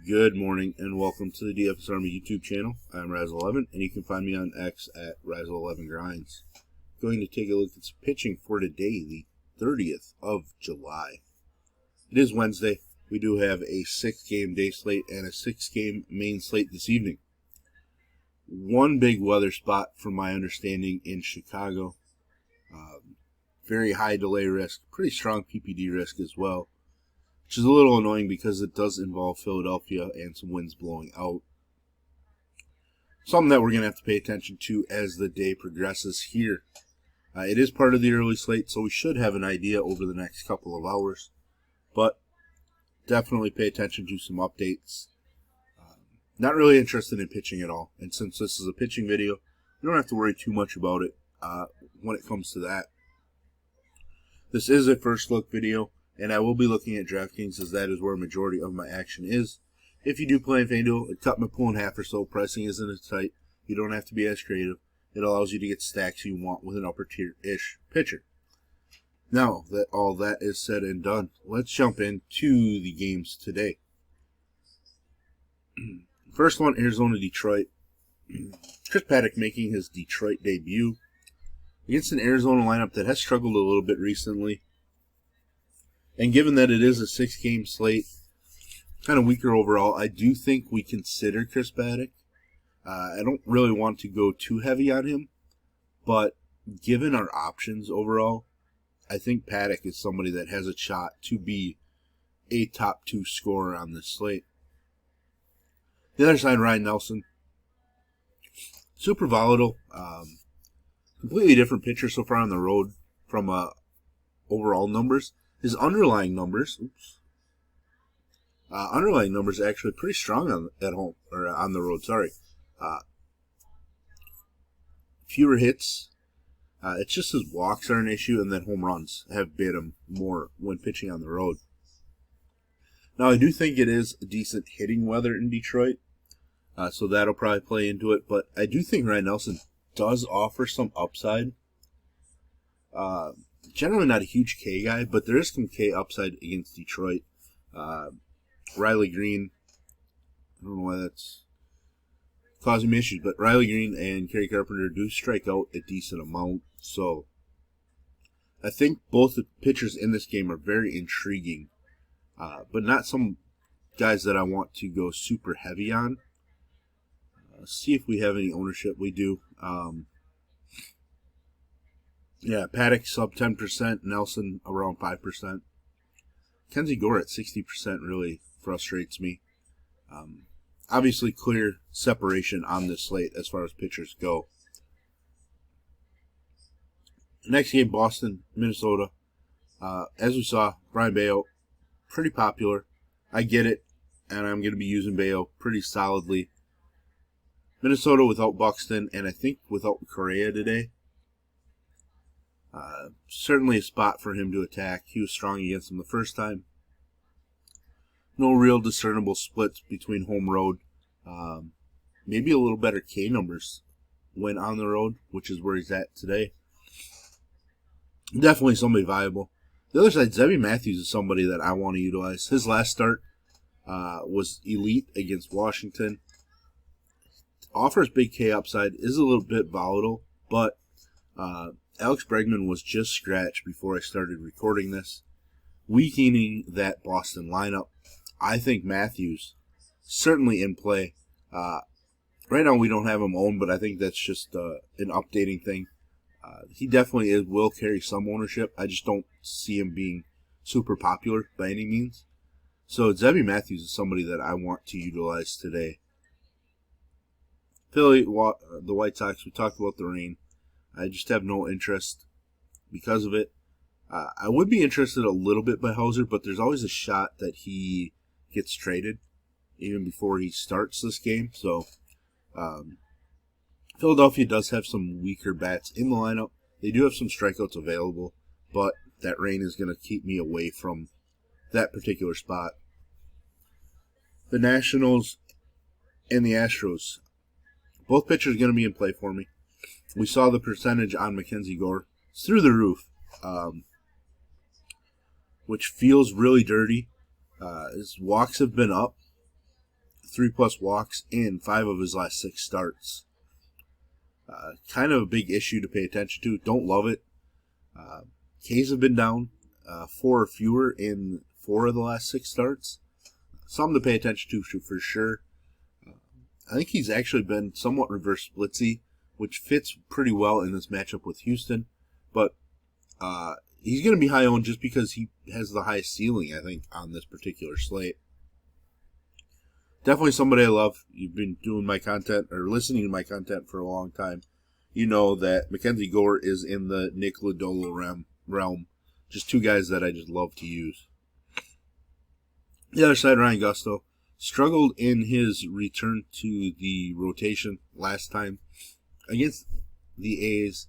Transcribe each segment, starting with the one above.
Good morning and welcome to the DFS Army YouTube channel. I'm Razzle11 and you can find me on X at Razzle11Grinds. Going to take a look at some pitching for today, the 30th of July. It is Wednesday. We do have a 6-game day slate and a 6-game main slate this evening. One big weather spot from my understanding in Chicago. Very high delay risk, pretty strong PPD risk as well. Which is a little annoying because it does involve Philadelphia and some winds blowing out. Something that we're going to have to pay attention to as the day progresses here. It is part of the early slate, so we should have an idea over the next couple of hours. But definitely pay attention to some updates. Not really interested in pitching at all. And since this is a pitching video, you don't have to worry too much about it when it comes to that. This is a first look video. And I will be looking at DraftKings as that is where a majority of my action is. If you do play in FanDuel, it cut my pool in half or so. Pricing isn't as tight. You don't have to be as creative. It allows you to get stacks you want with an upper tier-ish pitcher. Now that all that is said and done, let's jump into the games today. First one, Arizona-Detroit. Chris Paddack making his Detroit debut against an Arizona lineup that has struggled a little bit recently. And given that it is a 6-game slate, kind of weaker overall, I do think we consider Chris Paddack. I don't really want to go too heavy on him, but given our options overall, I think Paddack is somebody that has a shot to be a top 2 scorer on this slate. The other side, Ryan Nelson. Super volatile. Completely different pitcher so far on the road from overall numbers. His underlying numbers, are actually pretty strong at home or on the road. Sorry, fewer hits. It's just his walks are an issue, and then home runs have bit him more when pitching on the road. Now, I do think it is decent hitting weather in Detroit, so that'll probably play into it. But I do think Ryan Nelson does offer some upside. Generally not a huge K guy, but there is some K upside against Detroit. Riley Green, I don't know why that's causing me issues, but Riley Green and Kerry Carpenter do strike out a decent amount. So I think both the pitchers in this game are very intriguing, but not some guys that I want to go super heavy on. See if we have any ownership. We do. Yeah, Paddack sub 10%, Nelson around 5%. Kenzie Gore at 60% really frustrates me. Obviously, clear separation on this slate as far as pitchers go. Next game, Boston, Minnesota. As we saw, Brian Bayo, pretty popular. I get it, and I'm going to be using Bayo pretty solidly. Minnesota without Buxton, and I think without Correa today. Certainly a spot for him to attack. He was strong against him the first time. No real discernible splits between home road. Maybe a little better K numbers when on the road, which is where he's at today. Definitely somebody viable. The other side, Zebby Matthews is somebody that I want to utilize. His last start was elite against Washington. Offers big K upside, is a little bit volatile, but Alex Bregman was just scratched before I started recording this, weakening that Boston lineup. I think Matthews certainly in play. Right now we don't have him owned, but I think that's just an updating thing. He definitely will carry some ownership. I just don't see him being super popular by any means. So Zebby Matthews is somebody that I want to utilize today. Philly, the White Sox, we talked about the rain. I just have no interest because of it. I would be interested a little bit by Hauser, but there's always a shot that he gets traded even before he starts this game. So Philadelphia does have some weaker bats in the lineup. They do have some strikeouts available, but that rain is going to keep me away from that particular spot. The Nationals and the Astros. Both pitchers are going to be in play for me. We saw the percentage on Mackenzie Gore. It's through the roof, which feels really dirty. His walks have been up, 3+ walks in 5 of his last 6 starts. Kind of a big issue to pay attention to. Don't love it. Ks have been down 4 or fewer in 4 of the last 6 starts. Something to pay attention to for sure. I think he's actually been somewhat reverse splitsy, which fits pretty well in this matchup with Houston. But he's going to be high owned just because he has the highest ceiling, I think, on this particular slate. Definitely somebody I love. You've been doing my content or listening to my content for a long time. You know that Mackenzie Gore is in the Nick Lodolo realm. Just 2 guys that I just love to use. The other side, Ryan Gusto, struggled in his return to the rotation last time against the A's.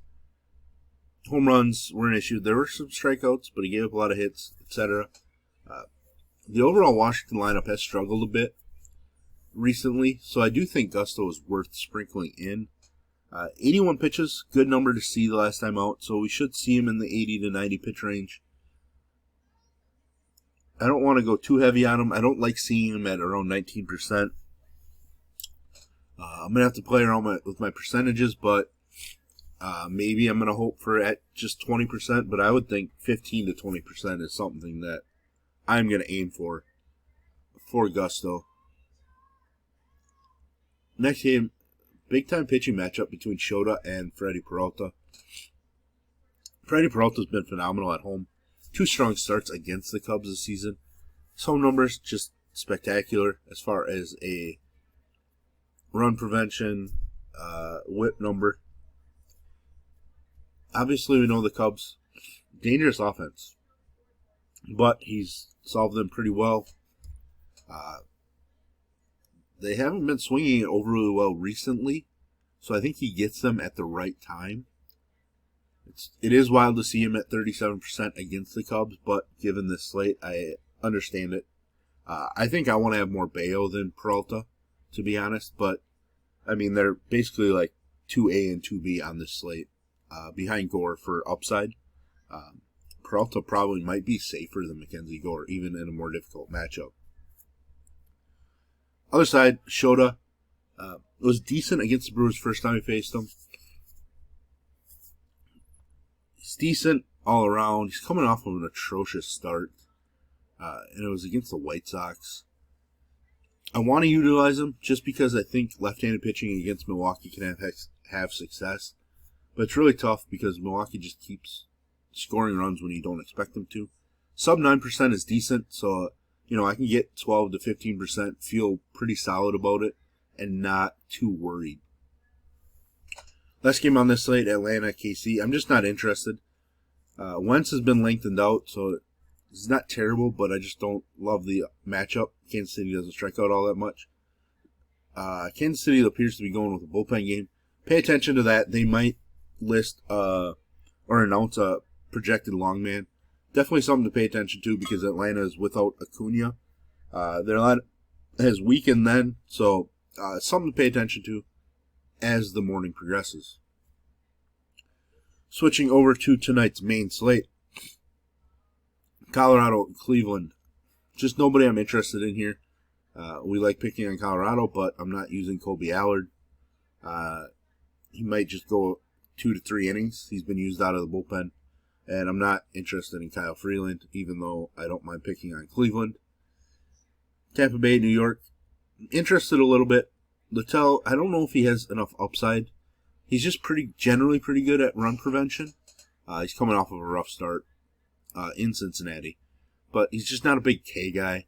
Home runs were an issue. There were some strikeouts, but he gave up a lot of hits, etc. The overall Washington lineup has struggled a bit recently, so I do think Gusto is worth sprinkling in. 81 pitches, good number to see the last time out, so we should see him in the 80 to 90 pitch range. I don't want to go too heavy on him. I don't like seeing him at around 19%. I'm going to have to play around with my percentages, but maybe I'm going to hope for at just 20%, but I would think 15 to 20% is something that I'm going to aim for Gusto. Next game, big-time pitching matchup between Shota and Freddie Peralta. Freddie Peralta's been phenomenal at home. 2 strong starts against the Cubs this season. His home numbers just spectacular as far as a run prevention, whip number. Obviously, we know the Cubs, dangerous offense, but he's solved them pretty well. They haven't been swinging it overly well recently, so I think he gets them at the right time. It is wild to see him at 37% against the Cubs, but given this slate, I understand it. I think I want to have more Bayo than Peralta, to be honest, but I mean, they're basically like 2A and 2B on this slate, behind Gore for upside. Peralta probably might be safer than Mackenzie Gore, even in a more difficult matchup. Other side, Shota was decent against the Brewers first time he faced them. He's decent all around. He's coming off of an atrocious start, and it was against the White Sox. I want to utilize him just because I think left-handed pitching against Milwaukee can have success, but it's really tough because Milwaukee just keeps scoring runs when you don't expect them to. Sub 9% is decent, so I can get 12 to 15%, feel pretty solid about it, and not too worried. Last game on this slate, Atlanta, KC. I'm just not interested. Wentz has been lengthened out, so it's not terrible, but I just don't love the matchup. Kansas City doesn't strike out all that much. Kansas City appears to be going with a bullpen game. Pay attention to that. They might list or announce a projected long man. Definitely something to pay attention to because Atlanta is without Acuna. Their line has weakened then, so something to pay attention to as the morning progresses. Switching over to tonight's main slate. Colorado, Cleveland. Just nobody I'm interested in here. We like picking on Colorado, but I'm not using Colby Allard. He might just go 2 to 3 innings. He's been used out of the bullpen. And I'm not interested in Kyle Freeland, even though I don't mind picking on Cleveland. Tampa Bay, New York. Interested a little bit. Littell, I don't know if he has enough upside. He's just generally pretty good at run prevention. He's coming off of a rough start in Cincinnati. But he's just not a big K guy.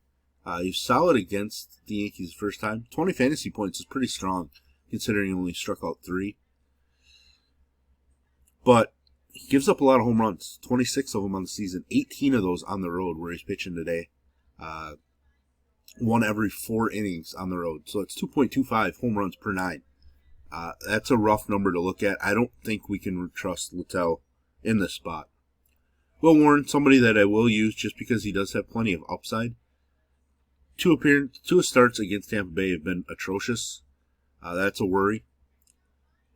He's solid against the Yankees the first time. 20 fantasy points is pretty strong, considering he only struck out 3. But he gives up a lot of home runs, 26 of them on the season, 18 of those on the road where he's pitching today. 1 every 4 innings on the road. So it's 2.25 home runs per 9. That's a rough number to look at. I don't think we can trust Littell in this spot. Will Warren, somebody that I will use just because he does have plenty of upside. 2 starts against Tampa Bay have been atrocious. That's a worry.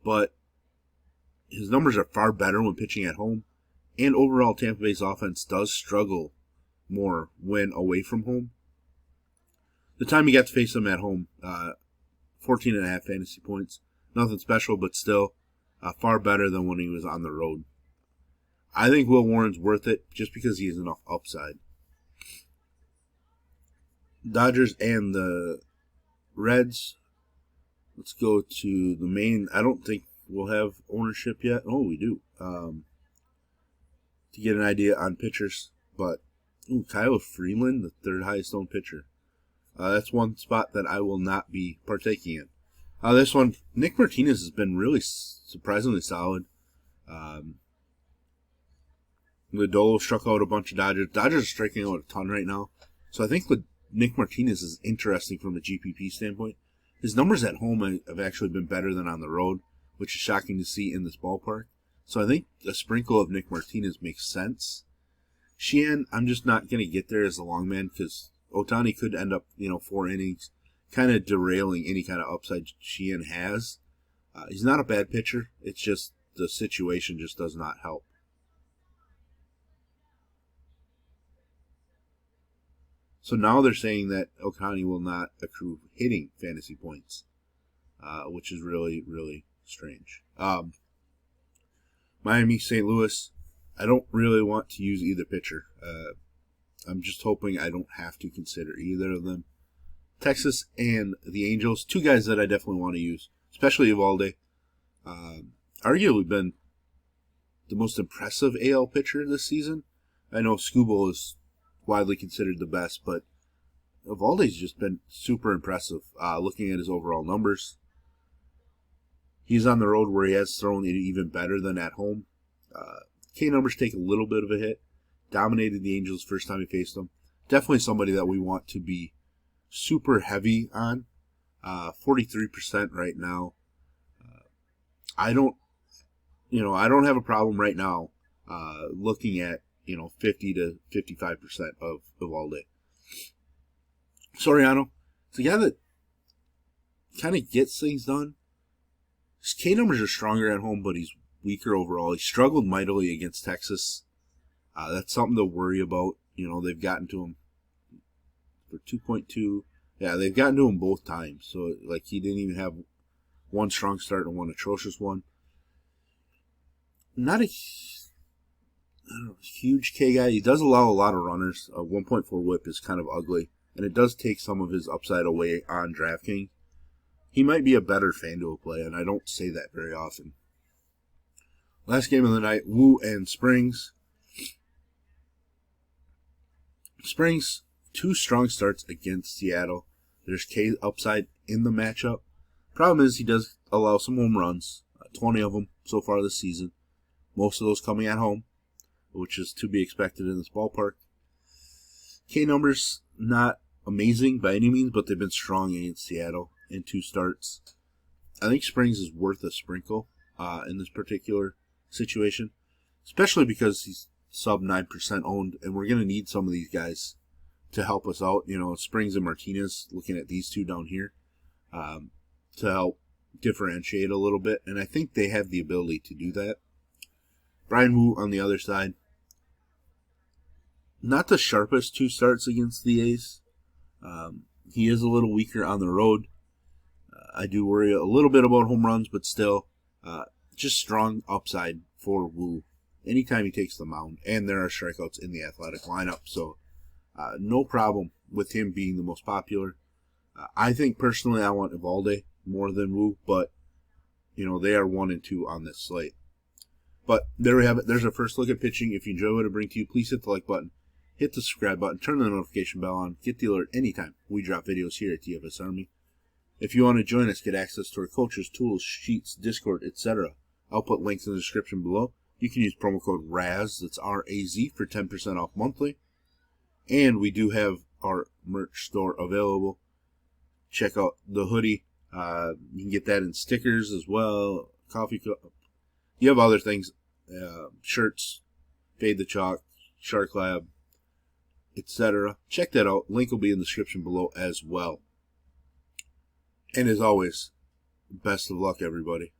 But his numbers are far better when pitching at home. And overall, Tampa Bay's offense does struggle more when away from home. The time he got to face them at home, 14.5 fantasy points. Nothing special, but still far better than when he was on the road. I think Will Warren's worth it just because he has enough upside. Dodgers and the Reds. Let's go to the main. I don't think we'll have ownership yet. Oh, we do. To get an idea on pitchers. But Kyle Freeland, the third highest owned pitcher. That's one spot that I will not be partaking in. This one, Nick Martinez has been really surprisingly solid. Lodolo struck out a bunch of Dodgers. Dodgers are striking out a ton right now. So I think Nick Martinez is interesting from a GPP standpoint. His numbers at home have actually been better than on the road, which is shocking to see in this ballpark. So I think a sprinkle of Nick Martinez makes sense. Sheehan, I'm just not going to get there as a long man because Ohtani could end up, 4 innings, kind of derailing any kind of upside Sheehan has. He's not a bad pitcher. It's just the situation just does not help. So now they're saying that Ohtani will not accrue hitting fantasy points, which is really, really strange. Miami, St. Louis, I don't really want to use either pitcher. I'm just hoping I don't have to consider either of them. Texas and the Angels, two guys that I definitely want to use, especially Evalde. Arguably been the most impressive AL pitcher this season. I know Skubal is widely considered the best, but Evalde's just been super impressive looking at his overall numbers. He's on the road where he has thrown it even better than at home. K numbers take a little bit of a hit. Dominated the Angels first time he faced them. Definitely somebody that we want to be super heavy on. 43% right now. I don't have a problem right now looking at 50 to 55% of Evalde. Soriano, it's a guy that kind of gets things done. His K numbers are stronger at home, but he's weaker overall. He struggled mightily against Texas. That's something to worry about. They've gotten to him for 2.2. Yeah, they've gotten to him both times. So, he didn't even have one strong start and one atrocious one. Not a huge K guy. He does allow a lot of runners. A 1.4 whip is kind of ugly, and it does take some of his upside away on DraftKings. He might be a better FanDuel play, and I don't say that very often. Last game of the night, Wu and Springs. Springs, 2 strong starts against Seattle. There's K upside in the matchup. Problem is he does allow some home runs, 20 of them so far this season. Most of those coming at home, which is to be expected in this ballpark. K numbers, not amazing by any means, but they've been strong against Seattle in 2 starts. I think Springs is worth a sprinkle in this particular situation, especially because he's sub 9% owned, and we're going to need some of these guys to help us out. Springs and Martinez, looking at these two down here, to help differentiate a little bit, and I think they have the ability to do that. Brian Wu on the other side, not the sharpest 2 starts against the A's. He is a little weaker on the road. I do worry a little bit about home runs, but still, just strong upside for Wu anytime he takes the mound. And there are strikeouts in the Athletic lineup, so no problem with him being the most popular. I think personally I want Evalde more than Wu, but they are 1 and 2 on this slate. But there we have it. There's our first look at pitching. If you enjoy what I bring to you, please hit the like button, hit the subscribe button, turn the notification bell on, get the alert anytime we drop videos here at DFS Army. If you want to join us, get access to our coaches, tools, sheets, Discord, etc., I'll put links in the description below. You can use promo code RAZ, that's R-A-Z, for 10% off monthly. And we do have our merch store available. Check out the hoodie. You can get that in stickers as well, coffee cup. You have other things, shirts, Fade the Chalk, Shark Lab, etc. Check that out. Link will be in the description below as well. And as always, best of luck, everybody.